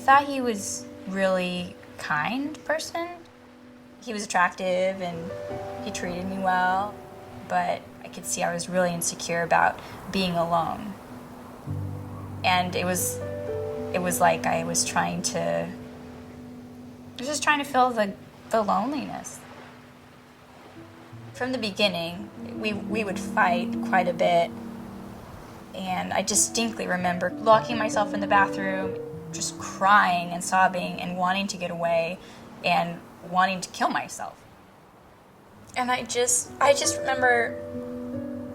thought he was really kind person. He was attractive and he treated me well, but I could see I was really insecure about being alone. And it was like I was just trying to fill the loneliness. From the beginning, we would fight quite a bit, and I distinctly remember locking myself in the bathroom, just crying and sobbing and wanting to get away and wanting to kill myself. And I just remember,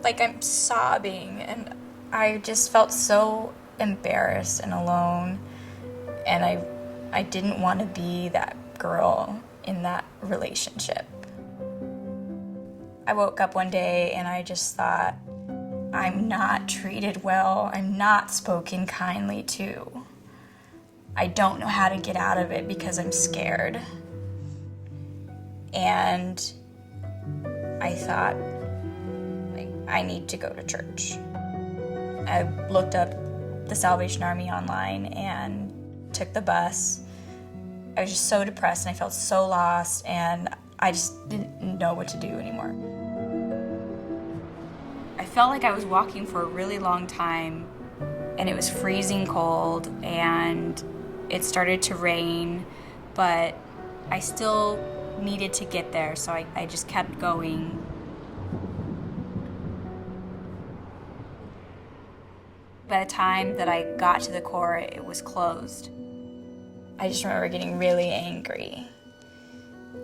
like, I'm sobbing, and I just felt so embarrassed and alone, and I didn't want to be that girl in that relationship. I woke up one day and I just thought, I'm not treated well, I'm not spoken kindly to. I don't know how to get out of it because I'm scared. And I thought, like, I need to go to church. I looked up the Salvation Army online and took the bus. I was just so depressed and I felt so lost, and I just didn't know what to do anymore. I felt like I was walking for a really long time, and it was freezing cold, and it started to rain, but I still needed to get there, so I just kept going. By the time that I got to the core, it was closed. I just remember getting really angry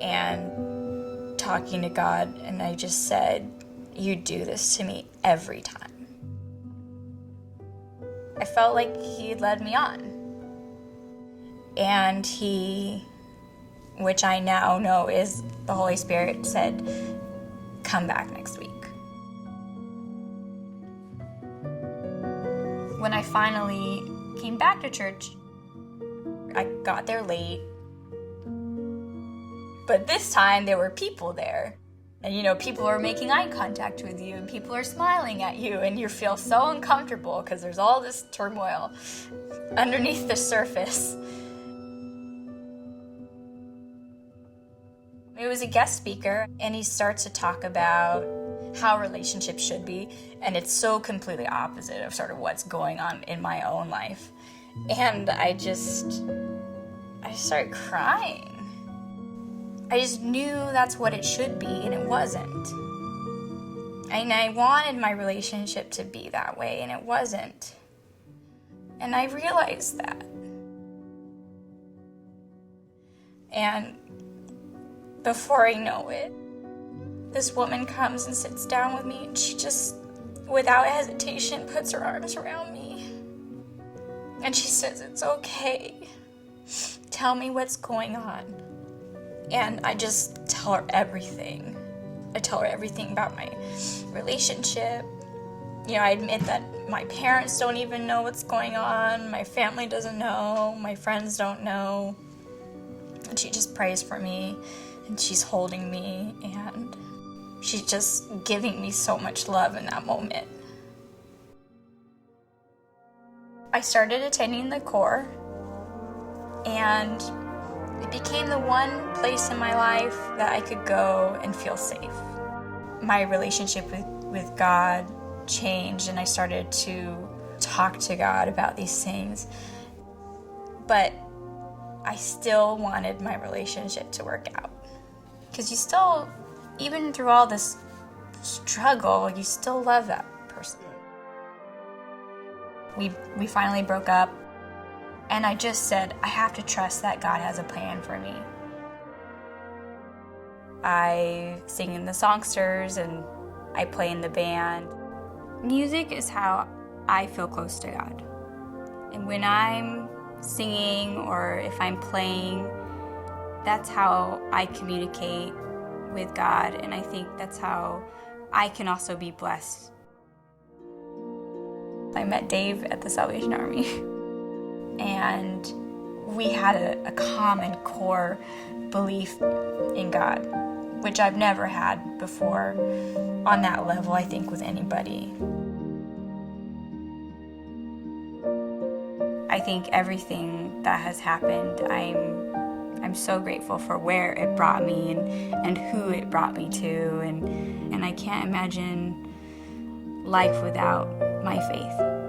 and talking to God, and I just said, you do this to me every time. I felt like he led me on. And he, which I now know is the Holy Spirit, said, come back next week. When I finally came back to church, I got there late. But this time there were people there. And people are making eye contact with you, and people are smiling at you, and you feel so uncomfortable because there's all this turmoil underneath the surface. It was a guest speaker, and he starts to talk about how relationships should be, and it's so completely opposite of sort of what's going on in my own life. And I started crying. I just knew that's what it should be, and it wasn't. And I wanted my relationship to be that way, and it wasn't. And I realized that. And before I know it, this woman comes and sits down with me, and she just, without hesitation, puts her arms around me. And she says, it's okay. Tell me what's going on. And I just tell her everything. I tell her everything about my relationship. I admit that my parents don't even know what's going on. My family doesn't know. My friends don't know. And she just prays for me, and she's holding me, and she's just giving me so much love in that moment. I started attending the core, and it became the one place in my life that I could go and feel safe. My relationship with God changed, and I started to talk to God about these things. But I still wanted my relationship to work out. Because you still, even through all this struggle, you still love that person. We finally broke up. And I just said, I have to trust that God has a plan for me. I sing in the songsters and I play in the band. Music is how I feel close to God. And when I'm singing or if I'm playing, that's how I communicate with God. And I think that's how I can also be blessed. I met Dave at the Salvation Army. And we had a common core belief in God, which I've never had before on that level, I think, with anybody. I think everything that has happened, I'm so grateful for where it brought me and who it brought me to, and I can't imagine life without my faith.